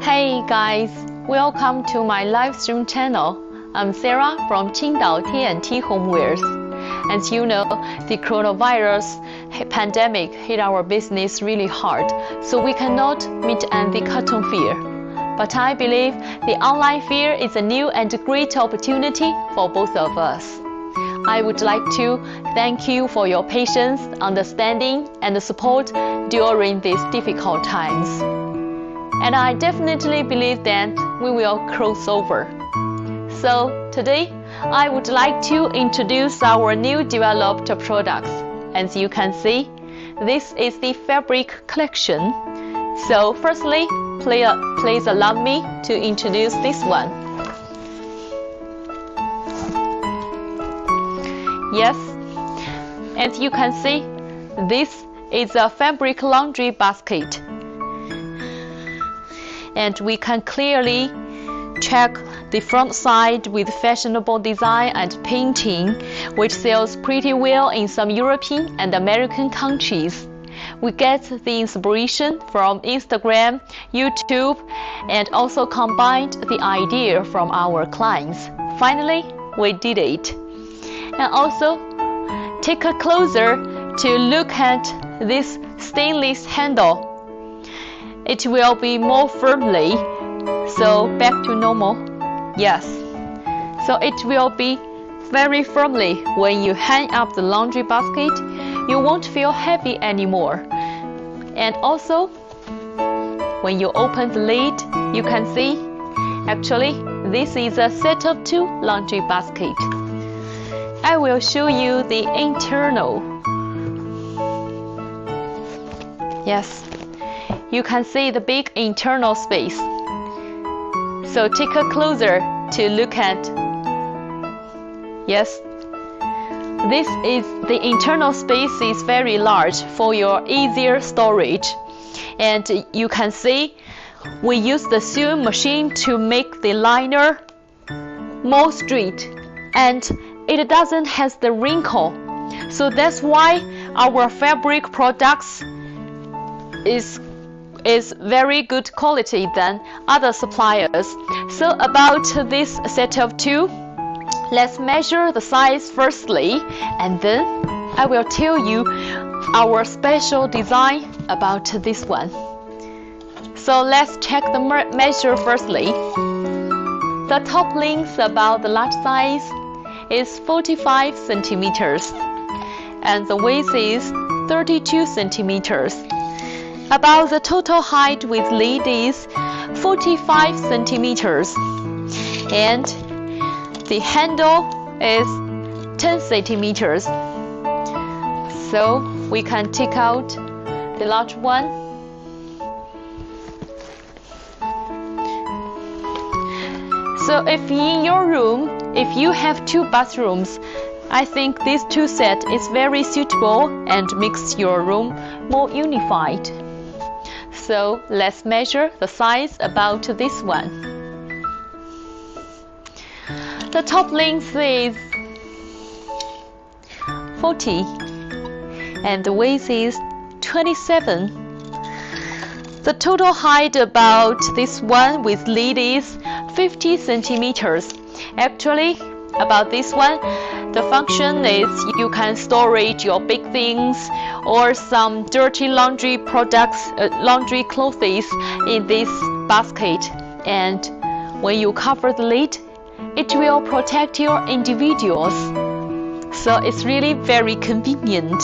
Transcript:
Hey guys, welcome to my live stream channel. I'm Sarah from Qingdao TNT Homewares. As you know, the coronavirus pandemic hit our business really hard, so we cannot meet at the cotton fair. But I believe the online fair is a new and great opportunity for both of us. I would like to thank you for your patience, understanding, and support during these difficult times. And I definitely believe that we will cross over. So today, I would like to introduce our new developed products. As you can see, this is the fabric collection. So firstly, please allow me to introduce this one. Yes, as you can see, this is a fabric laundry basket. And we can clearly check the front side with fashionable design and painting, which sells pretty well in some European and American countries. We get the inspiration from Instagram, YouTube, and also combined the idea from our clients. Finally, we did it. And also, take a closer to look at this stainless handle. It will be more firmly, so back to normal. Yes, so it will be very firmly when you hang up the laundry basket. You won't feel heavy anymore. And also, when you open the lid, you can see, actually, this is a set of 2 laundry baskets. I will show you the internal. Yes. You can see the big internal space. So take a closer to look at. Yes, this is the internal space is very large for your easier storage. And you can see we use the sewing machine to make the liner more straight, and it doesn't have the wrinkle. So that's why our fabric products is very good quality than other suppliers. So about this set of 2, let's measure the size firstly, and then I will tell you our special design about this one. So let's check the measure firstly. The top length about the large size is 45 centimeters, and the width is 32 centimeters. About the total height with lid is 45 centimeters, and the handle is 10 centimeters. So we can take out the large one. So if in your room, if you have 2 bathrooms, I think this 2 set is very suitable and makes your room more unified. So let's measure the size about this one. The top length is 40 and the width is 27. The total height about this one with lid is 50 centimeters. Actually, about this one, the function is you can store your big things or some dirty laundry products, laundry clothes in this basket. And when you cover the lid, it will protect your individuals. So it's really very convenient.